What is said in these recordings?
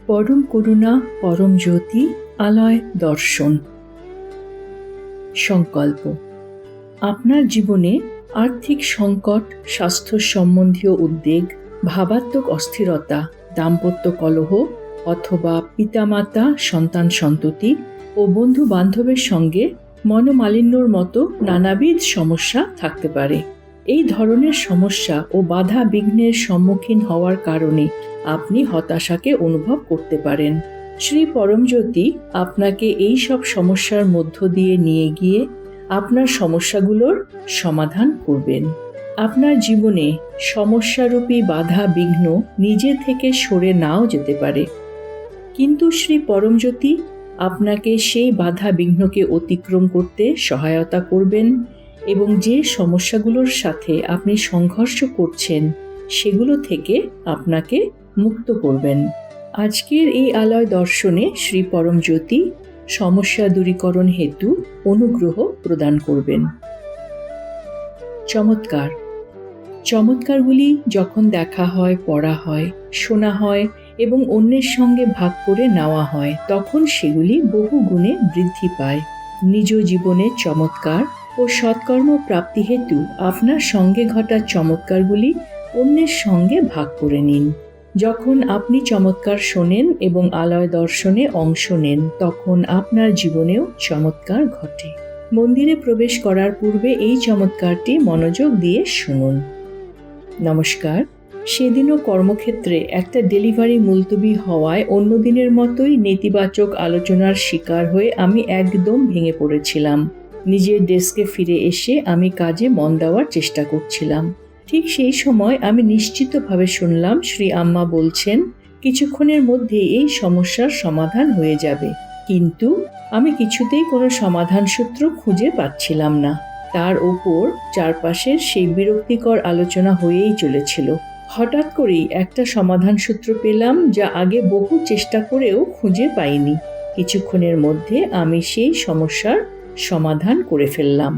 পরম করুণা পরম জ্যোতি আলয় দর্শন। সংকল্প। আপনার জীবনে আর্থিক সংকট, স্বাস্থ্য সম্বন্ধীয় উদ্বেগ, ভাবাত্মক অস্থিরতা, দাম্পত্য কলহ অথবা পিতামাতা সন্তান সন্ততি ও বন্ধু বান্ধবের সঙ্গে মনোমালিন্যর মতো নানাবিধ সমস্যা থাকতে পারে। এই ধরনের সমস্যা ও বাধা বিঘ্নের সম্মুখীন হওয়ার কারণে আপনি হতাশাকে অনুভব করতে পারেন। শ্রী পরমজ্যোতি আপনাকে এই সব সমস্যার মধ্য দিয়ে নিয়ে গিয়ে আপনার সমস্যাগুলোর সমাধান করবেন। আপনার জীবনে সমস্যারূপী বাধা বিঘ্ন নিজে থেকে সরে নাও যেতে পারে, কিন্তু শ্রী পরমজ্যোতি আপনাকে সেই বাধা বিঘ্নকে অতিক্রম করতে সহায়তা করবেন এবং যে সমস্যাগুলোর সাথে আপনি সংঘর্ষ করছেন সেগুলো থেকে আপনাকে মুক্ত করবেন। আজকের এই আলয় দর্শনে শ্রী পরমজ্যোতি সমস্যা দূরীকরণ হেতু অনুগ্রহ প্রদান করবেন। চমৎকার। চমৎকারগুলি যখন দেখা হয়, পড়া হয়, শোনা হয় এবং অন্যের সঙ্গে ভাগ করে নেওয়া হয়, তখন সেগুলি বহু গুণে বৃদ্ধি পায়। নিজ জীবনে চমৎকার ও সৎকর্ম প্রাপ্তি হেতু আপনার সঙ্গে ঘটা চমৎকারগুলি অন্যের সঙ্গে ভাগ করে নিন। যখন আপনি চমৎকার শোনেন এবং আলয় দর্শনে অংশ নেন, তখন আপনার জীবনেও চমৎকার ঘটে। মন্দিরে প্রবেশ করার পূর্বে এই চমৎকারটি মনোযোগ দিয়ে শুনুন। নমস্কার। সেদিনও কর্মক্ষেত্রে একটা ডেলিভারি মুলতবি হওয়ায় অন্য দিনের মতোই নেতিবাচক আলোচনার শিকার হয়ে আমি একদম ভেঙে পড়েছিলাম। নিজের ডেস্কে ফিরে এসে আমি কাজে মন দেওয়ার চেষ্টা করছিলাম। ঠিক সেই সময় আমি নিশ্চিতভাবে শুনলাম শ্রী আম্মা বলছেন, কিছুক্ষণের মধ্যে এই সমস্যার সমাধান হয়ে যাবে। কিন্তু আমি কিছুতেই কোনো সমাধান সূত্র খুঁজে পাচ্ছিলাম না। তার ওপর চারপাশের সেই বিরক্তিকর আলোচনা হয়েই চলেছিল। হঠাৎ করেই একটা সমাধান সূত্র পেলাম, যা আগে বহু চেষ্টা করেও খুঁজে পাইনি। কিছুক্ষণের মধ্যে আমি সেই সমস্যার সমাধান করে ফেললাম।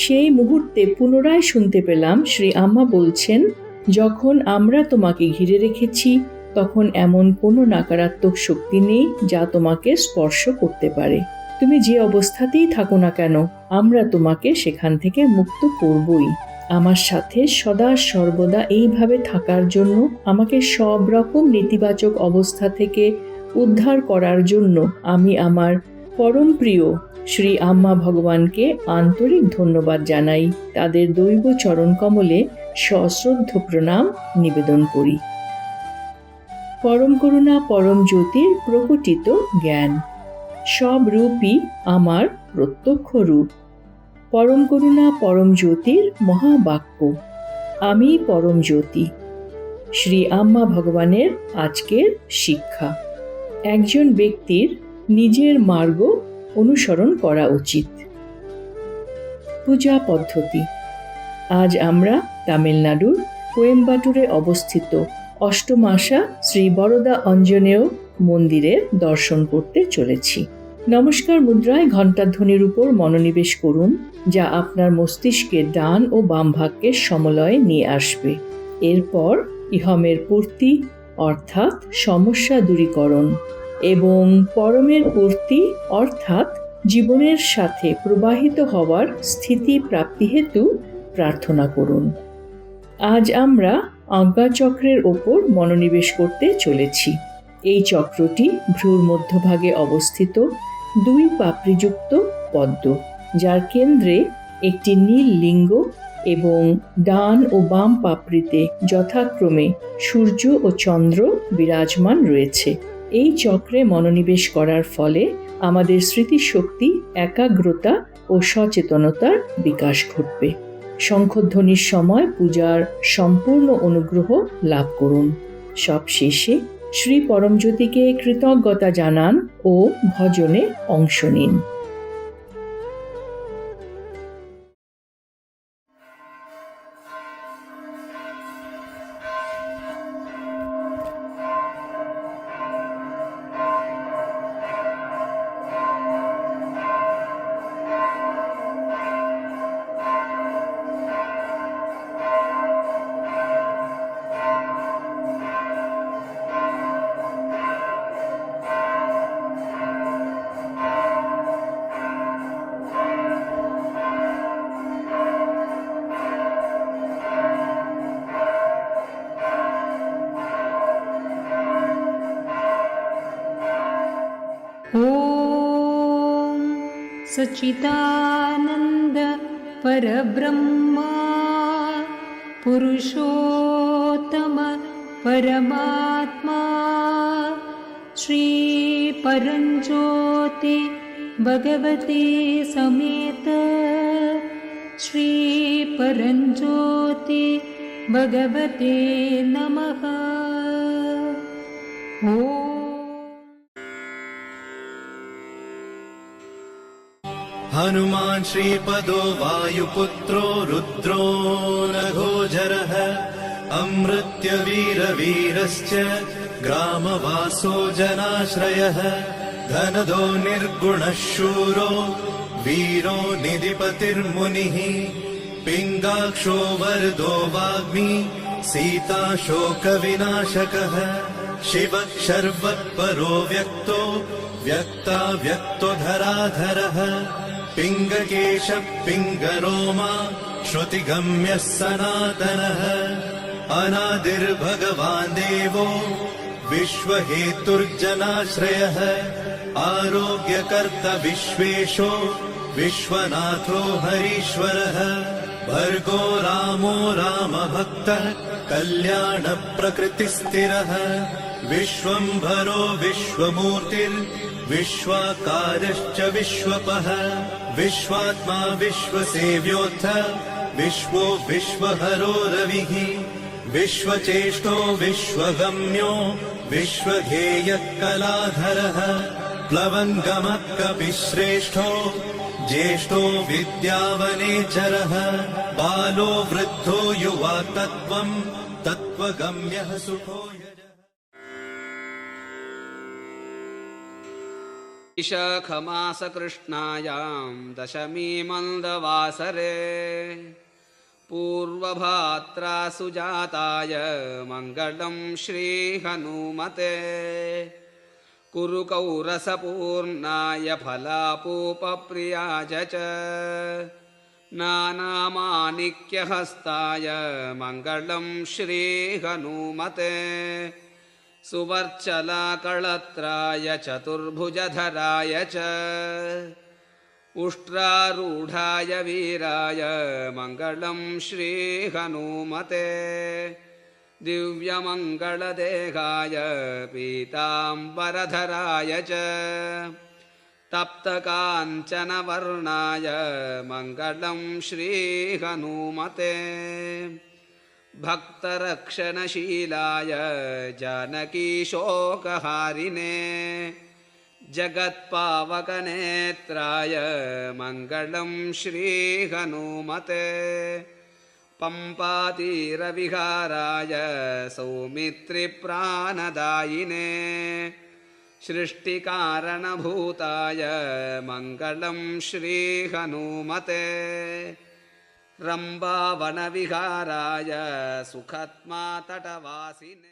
সেই মুহূর্তে পুনরায় শুনতে পেলাম শ্রী আম্মা বলছেন, যখন আমরা তোমাকে ঘিরে রেখেছি তখন এমন কোনো নকারাত্মক শক্তি নেই যা তোমাকে স্পর্শ করতে পারে। তুমি যে অবস্থাতেই থাকো না কেন, আমরা তোমাকে সেখান থেকে মুক্ত করবই। আমার সাথে সদা সর্বদা এইভাবে থাকার জন্য, আমাকে সব রকম নেতিবাচক অবস্থা থেকে উদ্ধার করার জন্য আমি আমার পরম প্রিয় শ্রী আম্মা ভগবানকে আন্তরিক ধন্যবাদ জানাই। তাদের দৈব চরণ কমলে সশ্রদ্ধ প্রণাম নিবেদন করি। পরম করুণা পরম জ্যোতির প্রকটিত জ্ঞান। সব রূপই আমার প্রত্যক্ষ রূপ। পরম করুণা পরম জ্যোতির মহাবাক্য, আমি পরম জ্যোতি। শ্রী আম্মা ভগবানের আজকের শিক্ষা। একজন ব্যক্তির নিজের মার্গ অনুসরণ করা উচিত। পূজা পদ্ধতি। আজ আমরা তামিলনাড়ুর কোয়েম্বাটুরে অবস্থিত অষ্টমাসা শ্রী বরদা অঞ্জনেয় মন্দিরে দর্শন করতে চলেছি। নমস্কার মুদ্রায় ঘণ্টাধ্বনির উপর মনোনিবেশ করুন, যা আপনার মস্তিষ্কের ডান ও বাম ভাগকে সমলয়ে নিয়ে আসবে। এরপর ইহমের পূর্তি অর্থাৎ সমস্যা দূরীকরণ এবং পরমের পূর্তি অর্থাৎ জীবনের সাথে প্রবাহিত হওয়ার স্থিতি প্রাপ্তি হেতু প্রার্থনা করুন। আজ আমরা আজ্ঞাচক্রের ওপর মনোনিবেশ করতে চলেছি। এই চক্রটি ভ্রুর মধ্যভাগে অবস্থিত দুই পাপড়িযুক্ত পদ্ম, যার কেন্দ্রে একটি নীল লিঙ্গ এবং ডান ও বাম পাপড়িতে যথাক্রমে সূর্য ও চন্দ্র বিরাজমান রয়েছে। এই চক্রে মনোনিবেশ করার ফলে আমাদের স্মৃতিশক্তি, একাগ্রতা ও সচেতনতার বিকাশ ঘটবে। শঙ্খধ্বনির সময় পূজার সম্পূর্ণ অনুগ্রহ লাভ করুন। সবশেষে শ্রী পরমজ্যোতিকে কৃতজ্ঞতা জানান ও ভজনে অংশ নিন। सच्चिदानन्द परब्रह्मा पुरुषोत्तम परमात्मा श्री परञ्ज्योति भगवती समेत श्री परञ्ज्योति भगवते नमः। ॐ हनुमान् श्रीपदो वायुपुत्रो रुद्रो नघोजरः अमृत्यवीरवीरश्च ग्रामवासो जनाश्रयः धनदो निर्गुणः शूरो वीरो निधिपतिर्मुनिः पिङ्गाक्षो वरदो वाग्मी सीताशोकविनाशकः शिवः शर्वत्परो व्यक्तो व्यक्ताव्यक्तो धराधरः पिङ्गकेशः पिङ्गरोमा श्रुतिगम्यः सनातनः अनादिर्भगवान् देवो विश्वहेतुर्जनाश्रयः आरोग्यकर्ता विश्वेशो विश्वनाथो हरीश्वरः भर्गो रामो रामभक्तः कल्याणप्रकृतिस्थिरः विश्वम्भरो विश्वमूर्तिर्विश्वाकारश्च विश्वपः विश्वात्मा विश्वसेव्योऽथ विश्वो विश्वहरो रविः विश्वचेष्टो विश्वगम्यो विश्वगेयः कलाधरः प्लवङ्गमः कपिश्रेष्ठो ज्येष्ठो विद्यावनेचरः बालो वृद्धो युवा तत्त्वम् तत्त्वगम्यः सुखो विशाखमासकृष्णायां दशमी मन्दवासरे पूर्वभाद्रासुजाताय मङ्गलं श्रीहनुमते कुरुकौरसपूर्णाय फलापूपप्रियाय च नानामाणिक्यहस्ताय मङ्गलं श्रीहनुमते सुवर्चलाकळत्राय चतुर्भुजधराय च उष्ट्रारूढाय वीराय मङ्गलं श्रीहनुमते दिव्यमङ्गलदेहाय पीताम्बरधराय च तप्तकाञ्चनवर्णाय मङ्गलं श्रीहनुमते भक्तरक्षणशीलाय जानकीशोकहारिणे जगत्पावकनेत्राय मङ्गलं श्रीहनुमते पम्पातीरविहाराय सौमित्रिप्राणदायिने सृष्टिकारणभूताय मङ्गलं श्रीहनुमते रम्भावनविहाराय सुखत्मा तटवासिने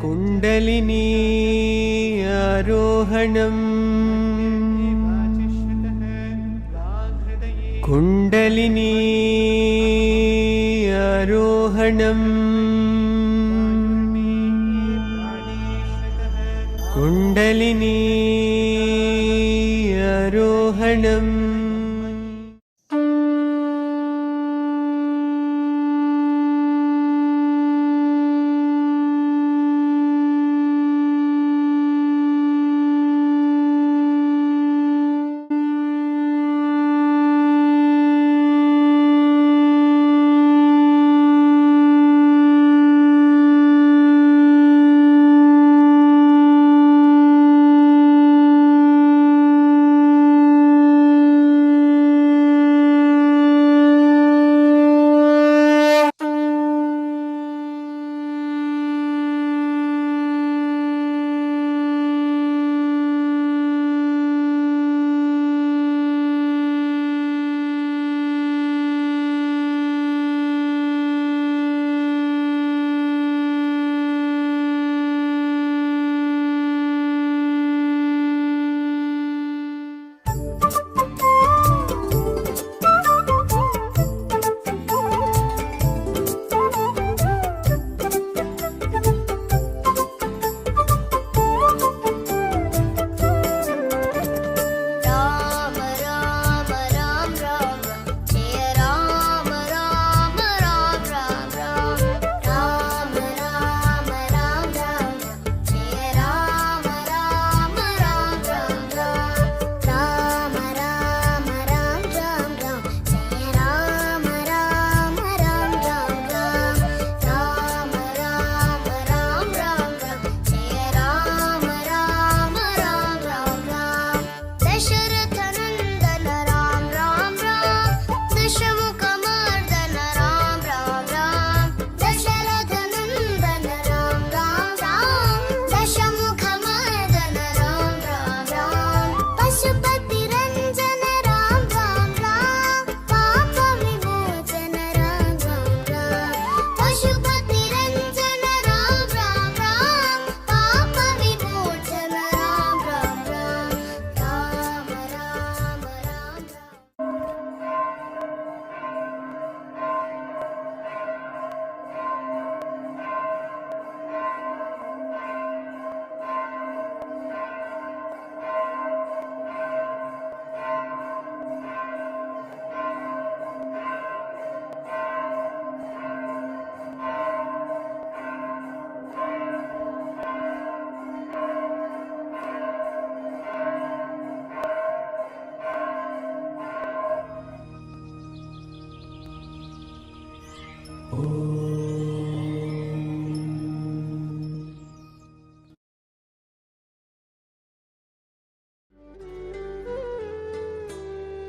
कुण्डलिनी आरोहणम् कुण्डलिनी आरोहणम् कुण्डलिनी आरोहणम्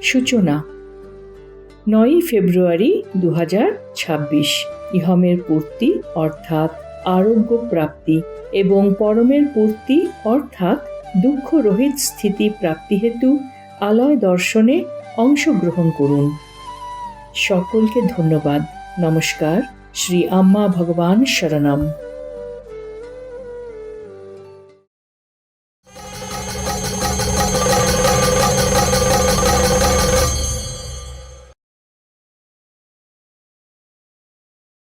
সূচনা 9 ফেব্রুয়ারি 2026 ইহমের পূর্তি অর্থাৎ আরোগ্য প্রাপ্তি এবং পরমের পূর্তি অর্থাৎ দুঃখ রহিত স্থিতি প্রাপ্তি হেতু আলয় দর্শনে অংশগ্রহণ করুন। সকলকে ধন্যবাদ। নমস্কার। শ্রী আম্মা ভগবান শরণম।